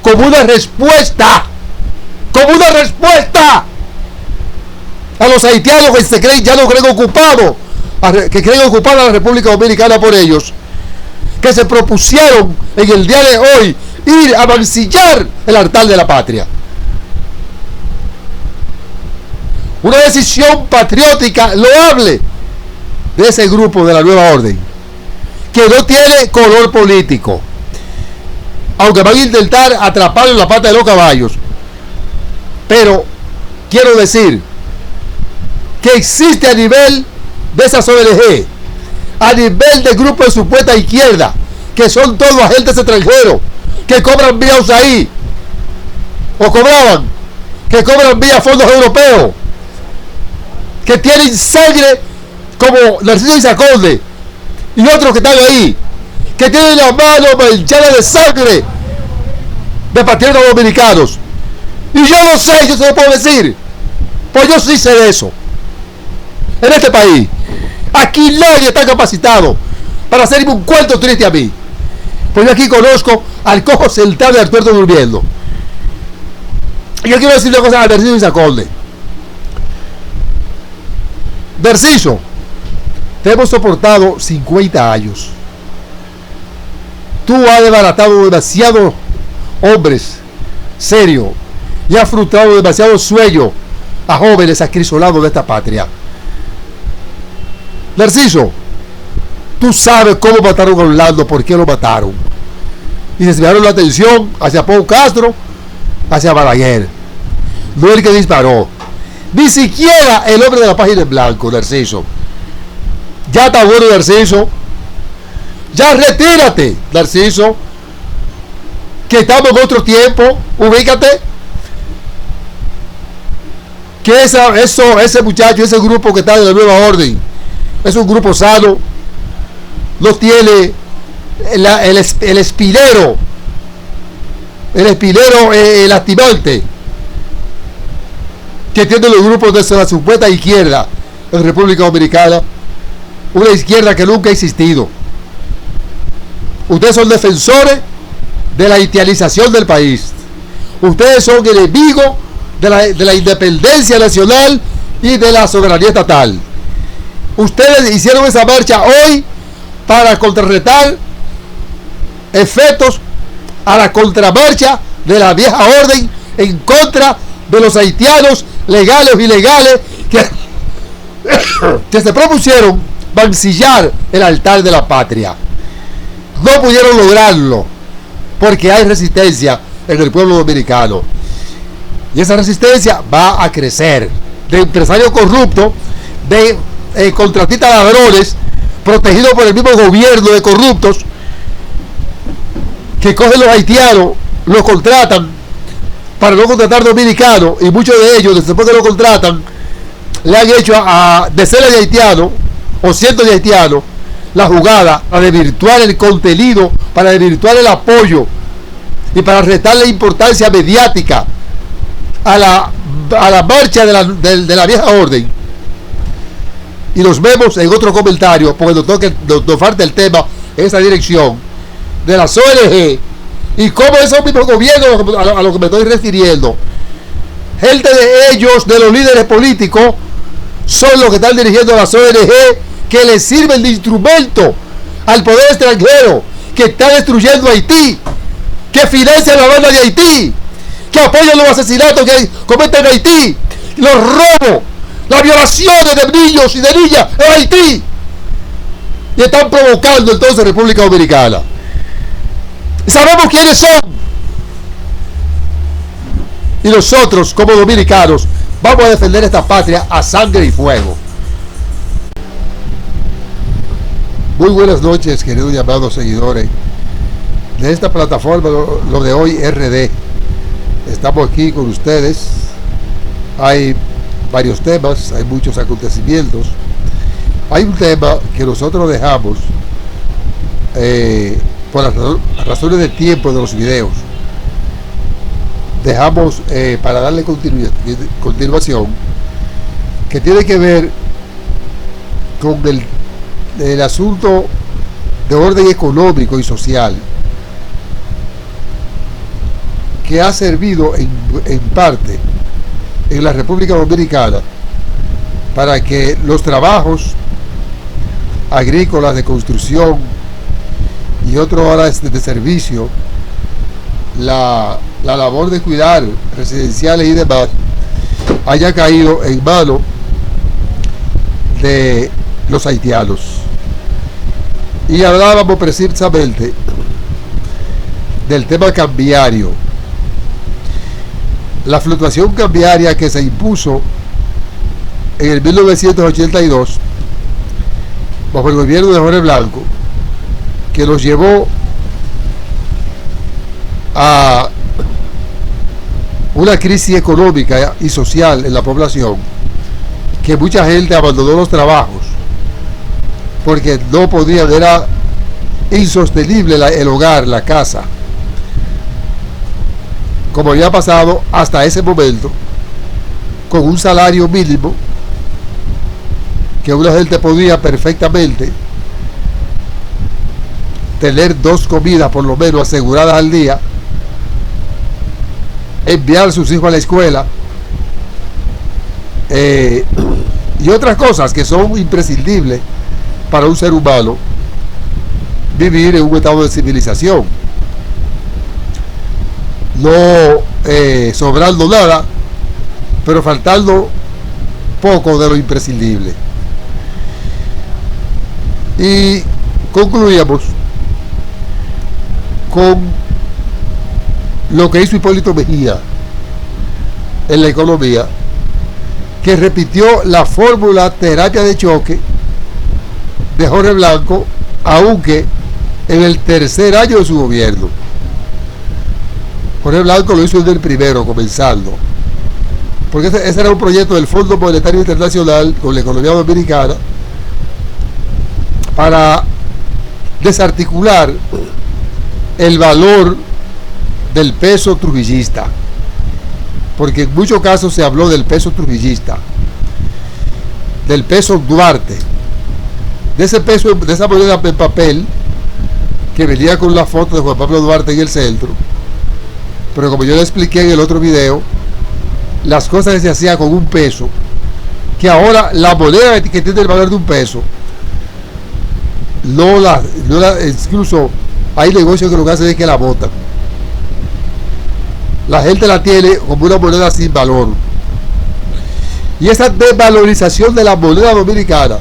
como una respuesta a los haitianos que se creen, ya no creen ocupados, que creen ocupada la República Dominicana por ellos, que se propusieron en el día de hoy ir a mancillar el altar de la patria. Una decisión patriótica loable de ese grupo de la nueva orden, que no tiene color político, aunque van a intentar atraparlo en la pata de los caballos. Pero quiero decir que existe a nivel de esas ONG, a nivel de grupos de supuesta izquierda, que son todos agentes extranjeros, que cobran vía USAID, o cobraban, que cobran vía fondos europeos, que tienen sangre como Narciso Isaconde y otros que están ahí, que tienen las manos manchadas de sangre de patriotas dominicanos. Y yo no sé, yo se lo puedo decir, pues yo sí sé de eso. En este país, aquí nadie está capacitado para hacerme un cuento triste a mí. Pues yo aquí conozco al cojo sentado de Arturo durmiendo. Y yo quiero decir una cosa a Narciso Isaconde. Narciso, te hemos soportado 50 años. Tú has desbaratado demasiados hombres serios y has frustrado demasiados sueños a jóvenes acrisolados de esta patria. Narciso, tú sabes cómo mataron a Orlando, por qué lo mataron. Y desviaron la atención hacia Pau Castro, hacia Balaguer. No el que disparó. Ni siquiera el hombre de la página en blanco, Narciso. Ya está bueno, Narciso. Ya retírate, Narciso. Que estamos en otro tiempo. Ubícate. Que ese muchacho, ese grupo que está de la nueva orden, es un grupo sano. No tiene el espinero, el activante que tienen los grupos de la supuesta izquierda en República Dominicana. Una izquierda que nunca ha existido. Ustedes son defensores de la haitianización del país. Ustedes son enemigos de la independencia nacional y de la soberanía estatal. Ustedes hicieron esa marcha hoy para contrarrestar efectos a la contramarcha de la vieja orden en contra de los haitianos legales o ilegales que se propusieron mancillar el altar de la patria. No pudieron lograrlo porque hay resistencia en el pueblo dominicano, y esa resistencia va a crecer, de empresarios corruptos, de contratistas ladrones protegidos por el mismo gobierno de corruptos, que cogen los haitianos, los contratan para no contratar dominicanos, y muchos de ellos, después que lo contratan, le han hecho a decenas de haitianos o cientos de haitianos la jugada para desvirtuar el contenido, para desvirtuar el apoyo y para restarle importancia mediática a la marcha de la vieja orden. Y nos vemos en otro comentario, porque nos falta el tema en esa dirección de las ONG y cómo esos mismos gobiernos a lo que me estoy refiriendo, gente de ellos, de los líderes políticos, son los que están dirigiendo a las ONG que les sirven de instrumento al poder extranjero que está destruyendo Haití, que financia la banda de Haití, que apoyan los asesinatos que cometen en Haití, los robos, las violaciones de niños y de niñas en Haití, y están provocando entonces República Dominicana. Sabemos quiénes son, y nosotros como dominicanos vamos a defender esta patria a sangre y fuego. Muy buenas noches, queridos y amados seguidores de esta plataforma, lo de hoy RD. Estamos aquí con ustedes. Hay varios temas, hay muchos acontecimientos. Hay un tema que nosotros dejamos por las razones de tiempo de los videos. Dejamos para darle continuación, que tiene que ver con el asunto de orden económico y social que ha servido en parte en la República Dominicana para que los trabajos agrícolas, de construcción y otras horas de servicio, la labor de cuidar residenciales y demás, haya caído en manos de los haitianos. Y hablábamos precisamente del tema cambiario, la fluctuación cambiaria que se impuso en el 1982 bajo el gobierno de Jorge Blanco, que nos llevó a una crisis económica y social en la población, que mucha gente abandonó los trabajos porque no podían, era insostenible el hogar, la casa, como había pasado hasta ese momento, con un salario mínimo que una gente podía perfectamente tener 2 comidas por lo menos aseguradas al día, enviar a sus hijos a la escuela, y otras cosas que son imprescindibles para un ser humano vivir en un estado de civilización, no sobrando nada, pero faltando poco de lo imprescindible. Y concluíamos con lo que hizo Hipólito Mejía en la economía, que repitió la fórmula terapia de choque de Jorge Blanco, aunque en el tercer año de su gobierno. Jorge Blanco lo hizo desde el primero, comenzando, porque ese era un proyecto del Fondo Monetario Internacional con la economía dominicana para desarticular el valor del peso trujillista, porque en muchos casos se habló del peso trujillista, del peso Duarte, de ese peso, de esa moneda en papel que venía con la foto de Juan Pablo Duarte en el centro. Pero como yo le expliqué en el otro video, las cosas que se hacían con un peso, que ahora la moneda que tiene el valor de un peso, incluso hay negocios que lo que hacen es que la botan. La gente la tiene como una moneda sin valor. Y esa desvalorización de la moneda dominicana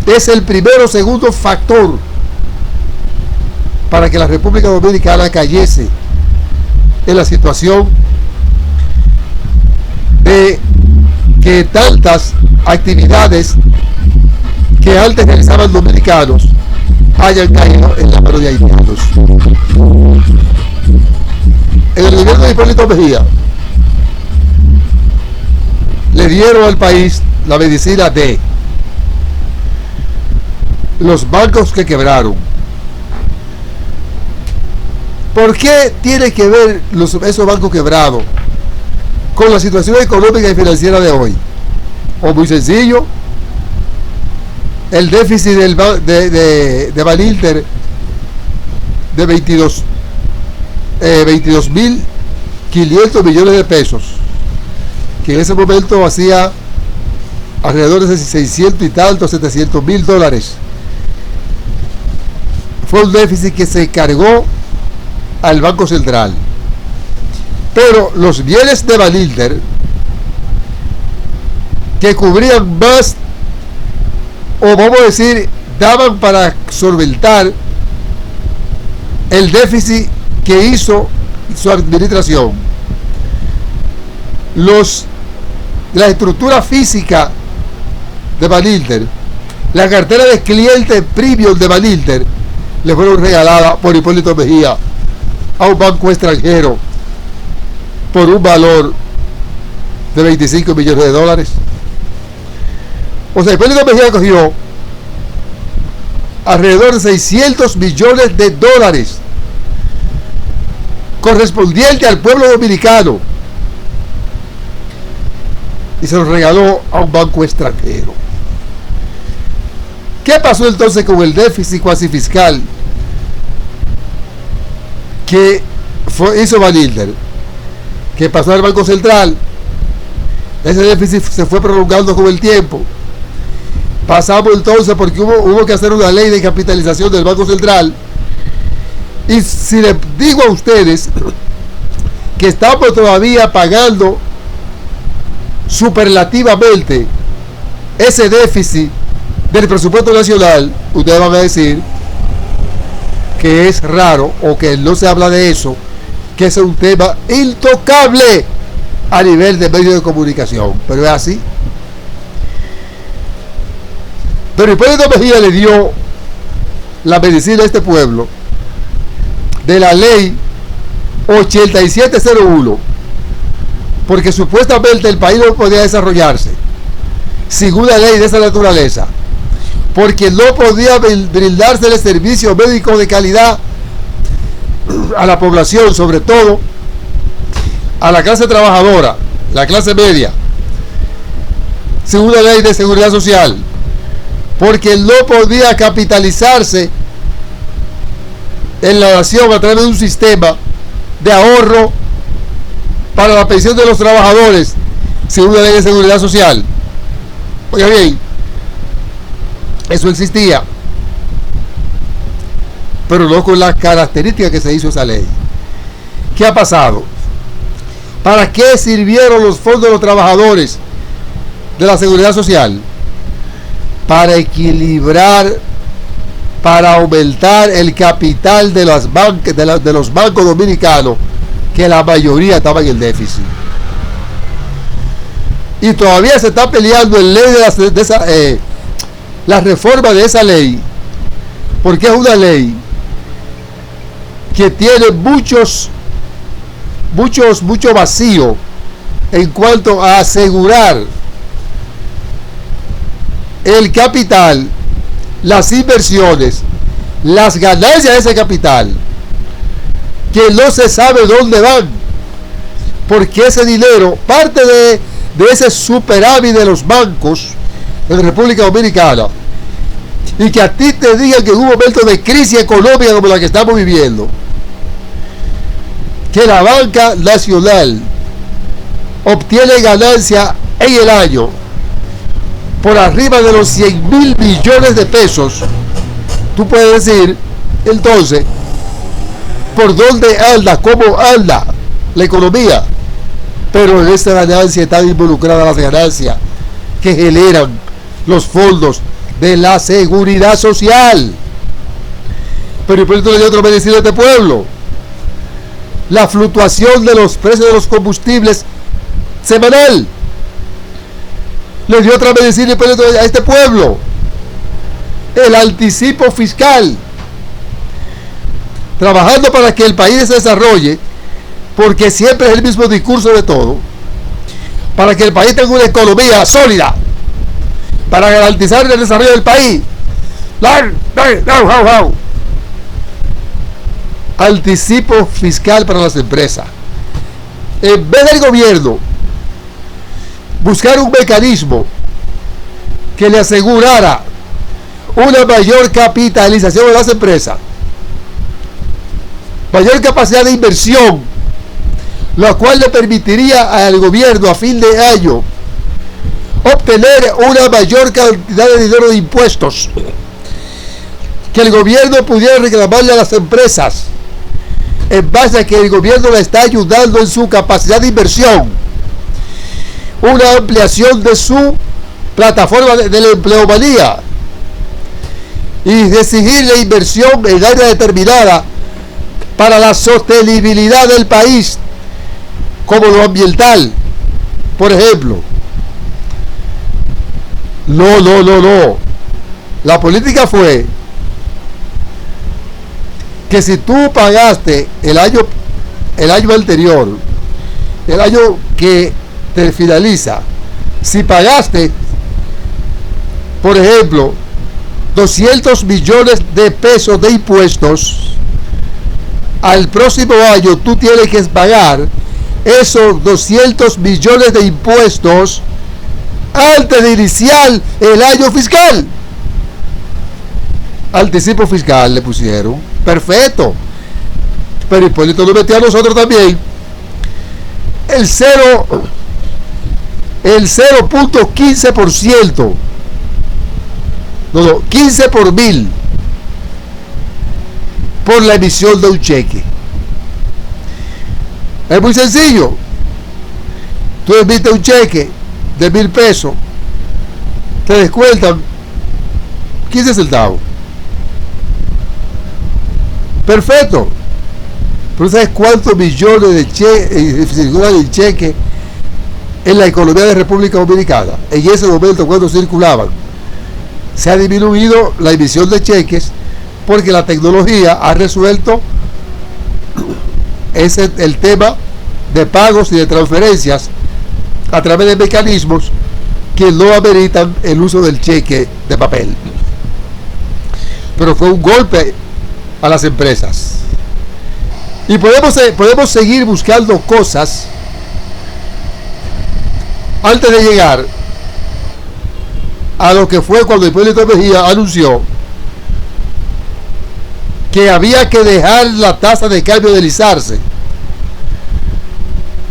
es el primero o segundo factor para que la República Dominicana cayese en la situación de que tantas actividades que antes realizaban dominicanos hayan caído en la mano de haitianos. En el gobierno de Hipólito Mejía le dieron al país la medicina de los bancos que quebraron. ¿Por qué tiene que ver esos bancos quebrados con la situación económica y financiera de hoy? O muy sencillo, el déficit de Banilter de 22.500 millones de pesos, que en ese momento hacía alrededor de 600 y tantos, 700.000 dólares. Fue un déficit que se cargó al Banco Central. Pero los bienes de Banilter, que cubrían más, o vamos a decir, daban para solventar el déficit que hizo su administración, la estructura física de Banilter, la cartera de clientes premium de Banilter, le fueron regaladas por Hipólito Mejía a un banco extranjero por un valor de 25 millones de dólares. O sea, Hipólito Mejía cogió alrededor de 600 millones de dólares correspondiente al pueblo dominicano y se los regaló a un banco extranjero. ¿Qué pasó entonces con el déficit cuasi fiscal que hizo Van Hilder, que pasó al Banco Central. Ese déficit se fue prolongando con el tiempo. Pasamos entonces porque hubo que hacer una ley de capitalización del Banco Central. Y si les digo a ustedes que estamos todavía pagando superlativamente ese déficit del presupuesto nacional, ustedes van a decir que es raro o que no se habla de eso, que es un tema intocable a nivel de medios de comunicación, pero es así. Pero Hipólito Mejía le dio la medicina a este pueblo de la ley 8701, porque supuestamente el país no podía desarrollarse sin una ley de esa naturaleza, porque no podía brindarse el servicio médico de calidad a la población, sobre todo a la clase trabajadora, la clase media, sin una ley de seguridad social, porque no podía capitalizarse en la nación a través de un sistema de ahorro para la pensión de los trabajadores sin una ley de seguridad social. Oiga bien, eso existía, pero no con las características que se hizo esa ley. ¿Qué ha pasado? ¿Para qué sirvieron los fondos de los trabajadores de la seguridad social? Para equilibrar, para aumentar el capital de los bancos dominicanos, que la mayoría estaba en el déficit. Y todavía se está peleando en ley la reforma de esa ley, porque es una ley que tiene mucho vacío en cuanto a asegurar el capital, las inversiones, las ganancias de ese capital, que no se sabe dónde van, porque ese dinero, parte de ese superávit de los bancos en República Dominicana, y que a ti te digan que en un momento de crisis económica como la que estamos viviendo, que la banca nacional obtiene ganancia en el año por arriba de los 100,000 millones de pesos, tú puedes decir, entonces, ¿por dónde anda? ¿Cómo anda la economía? Pero en esta ganancia están involucradas las ganancias que generan los fondos de la seguridad social. Pero por eso le dio otra medicina a este pueblo: la fluctuación de los precios de los combustibles semanal. Le dio otra medicina a este pueblo: el anticipo fiscal, trabajando para que el país se desarrolle, porque siempre es el mismo discurso de todo, para que el país tenga una economía sólida, para garantizar el desarrollo del país. Anticipo fiscal para las empresas. En vez del gobierno buscar un mecanismo que le asegurara una mayor capitalización de las empresas, mayor capacidad de inversión, lo cual le permitiría al gobierno a fin de año obtener una mayor cantidad de dinero de impuestos, que el gobierno pudiera reclamarle a las empresas en base a que el gobierno le está ayudando en su capacidad de inversión, una ampliación de su plataforma de la empleomanía, y de exigirle inversión en área determinada para la sostenibilidad del país, como lo ambiental, por ejemplo. No. La política fue que si tú pagaste el año anterior, el año que te finaliza, si pagaste, por ejemplo, 200 millones de pesos de impuestos, al próximo año tú tienes que pagar esos 200 millones de impuestos antes de iniciar el año fiscal. Anticipo fiscal le pusieron. Perfecto. pero Hipólito nos metió a nosotros también el 0.15%. No, 15 por mil por la emisión de un cheque. Es muy sencillo. Tú emites un cheque de 1,000 pesos, te descuentan 15 centavos. Perfecto. Pero ¿sabes cuántos millones de cheques en la economía de República Dominicana? En ese momento, cuando circulaban, se ha disminuido la emisión de cheques porque la tecnología ha resuelto el tema de pagos y de transferencias a través de mecanismos que no ameritan el uso del cheque de papel. Pero fue un golpe a las empresas. Y podemos seguir buscando cosas antes de llegar a lo que fue cuando Hipólito Mejía anunció que había que dejar la tasa de cambio deslizarse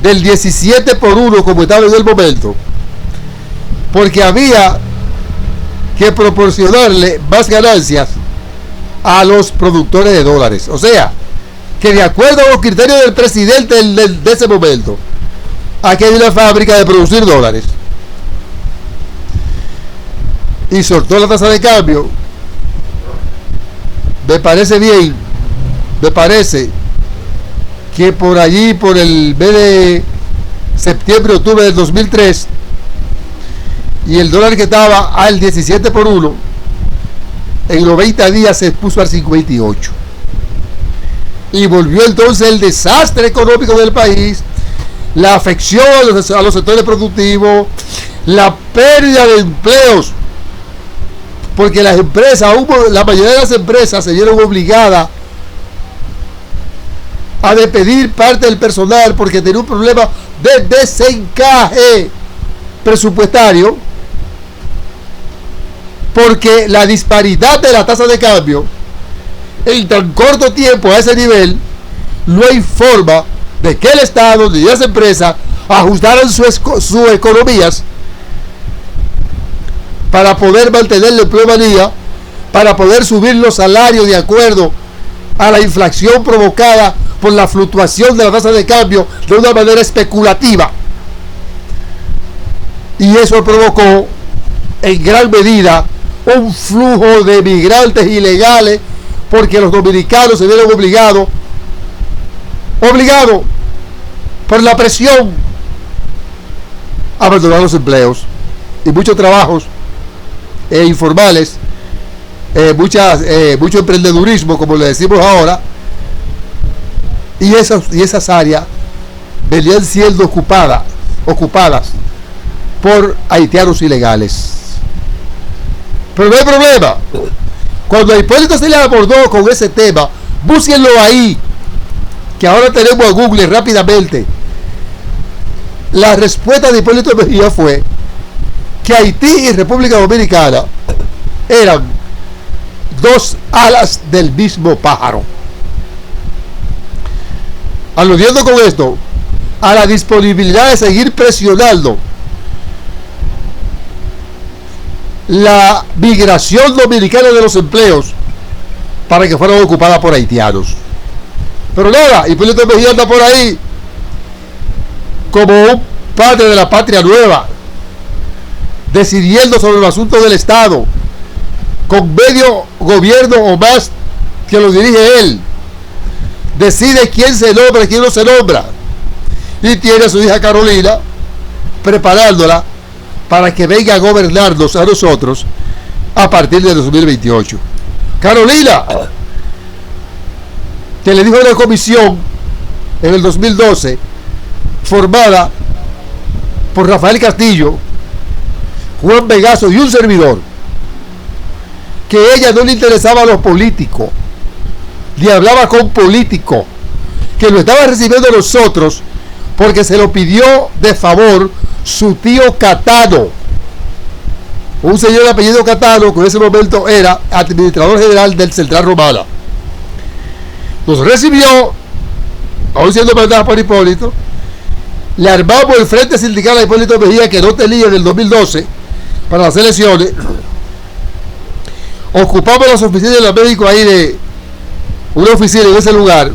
del 17 por 1 como estaba en el momento, porque había que proporcionarle más ganancias a los productores de dólares. O sea, que de acuerdo a los criterios del presidente de ese momento, aquí hay una fábrica de producir dólares, y soltó la tasa de cambio. Me parece bien, me parece que por allí, por el mes de septiembre, octubre del 2003, y el dólar que estaba al 17 por 1, en 90 días se puso al 58. Y volvió entonces el desastre económico del país, la afección a los sectores productivos, la pérdida de empleos, porque las empresas, la mayoría de las empresas se vieron obligadas a despedir parte del personal porque tenía un problema de desencaje presupuestario, porque la disparidad de la tasa de cambio en tan corto tiempo a ese nivel, no hay forma de que el Estado ni las empresas ajustaran sus economías para poder mantener la empleomanía, para poder subir los salarios de acuerdo a la inflación provocada por la fluctuación de la tasa de cambio de una manera especulativa. Y eso provocó en gran medida un flujo de migrantes ilegales, porque los dominicanos se vieron obligados por la presión a abandonar los empleos y muchos trabajos informales, mucho emprendedurismo, como le decimos ahora, y esas áreas venían siendo ocupadas por haitianos ilegales. Pero no hay problema. Cuando a Hipólito se le abordó con ese tema, búsquenlo ahí, que ahora tenemos a Google rápidamente. La respuesta de Hipólito Mejía fue que Haití y República Dominicana eran dos alas del mismo pájaro, aludiendo con esto a la disponibilidad de seguir presionando la migración dominicana de los empleos para que fueran ocupadas por haitianos. Pero nada, Hipólito Mejía anda por ahí como un padre de la patria nueva, decidiendo sobre los asuntos del Estado, con medio gobierno o más que lo dirige él. Decide quién se nombra y quién no se nombra, y tiene a su hija Carolina preparándola para que venga a gobernarnos a nosotros a partir de 2028. Carolina, que le dijo una comisión en el 2012 formada por Rafael Castillo, Juan Vegaso y un servidor, que a ella no le interesaba a los políticos, ni hablaba con políticos, que lo estaba recibiendo nosotros porque se lo pidió de favor su tío Catano, un señor de apellido Catano, que en ese momento era administrador general del Central Romana. Nos recibió aún siendo mandada por Hipólito, le armamos el frente sindical a Hipólito Mejía, que no tenía en el 2012 para las elecciones. Ocupamos las oficinas de la México ahí, de una oficina en ese lugar,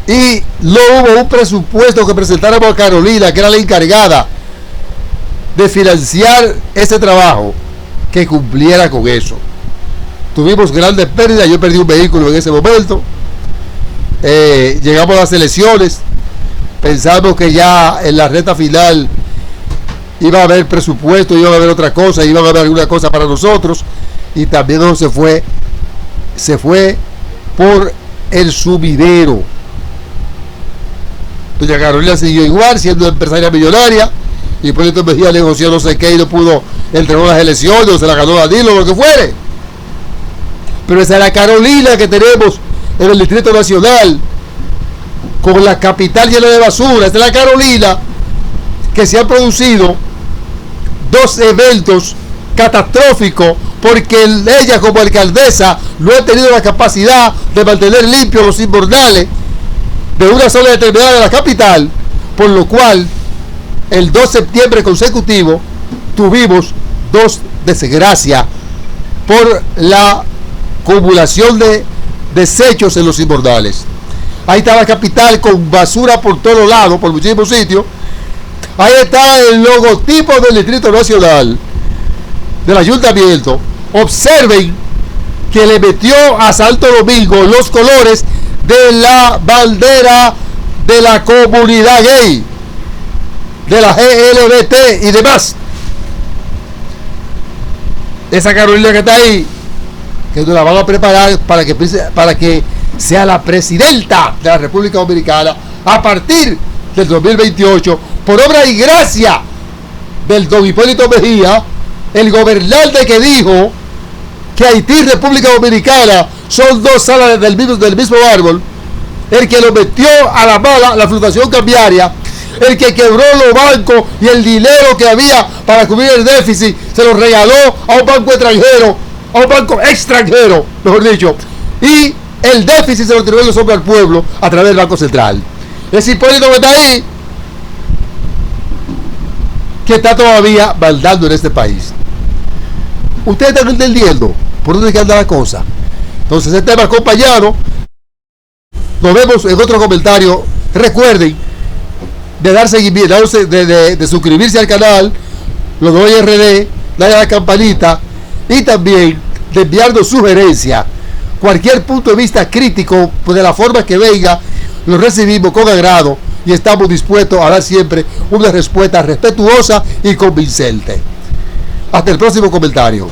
y no hubo un presupuesto que presentáramos a Carolina, que era la encargada de financiar ese trabajo, que cumpliera con eso. Tuvimos grandes pérdidas, yo perdí un vehículo en ese momento. Llegamos a las elecciones, pensamos que ya en la recta final iba a haber presupuesto, iba a haber otra cosa, iba a haber alguna cosa para nosotros, y también no se fue por el sumidero. Doña Carolina siguió igual, siendo empresaria millonaria, y Hipólito Mejía negoció no sé qué y no pudo, entregó las elecciones, o se la ganó Danilo, lo que fuere. Pero esa es la Carolina que tenemos en el Distrito Nacional, con la capital llena de basura. Esta es la Carolina que se han producido dos eventos catastróficos, porque ella como alcaldesa no ha tenido la capacidad de mantener limpios los inbornales de una zona determinada de la capital, por lo cual el 2 de septiembre consecutivo tuvimos dos desgracias por la acumulación de desechos en los inbornales. Ahí está la capital con basura por todos lados, por muchísimos sitios. Ahí está el logotipo del Distrito Nacional, del Ayuntamiento. Observen que le metió a Santo Domingo los colores de la bandera de la comunidad gay, de la GLBT y demás. Esa Carolina que está ahí, que nos la van a preparar para que sea la presidenta de la República Dominicana a partir del 2028, por obra y gracia del don Hipólito Mejía, el gobernante que dijo que Haití y República Dominicana son dos alas del mismo árbol, el que lo metió a la mala la fluctuación cambiaria, el que quebró los bancos y el dinero que había para cubrir el déficit se lo regaló a un banco extranjero, mejor dicho, y el déficit se lo tiró sobre al pueblo a través del Banco Central. Ese Hipólito que está ahí, que está todavía maldando en este país. Ustedes están entendiendo por dónde es que anda la cosa. Entonces, el tema, compañeros, nos vemos en otro comentario. Recuerden de dar seguimiento, de suscribirse al canal, los de OIRD, darle a la campanita, y también de enviarnos sugerencias. Cualquier punto de vista crítico, pues de la forma que venga, lo recibimos con agrado y estamos dispuestos a dar siempre una respuesta respetuosa y convincente. Hasta el próximo comentario.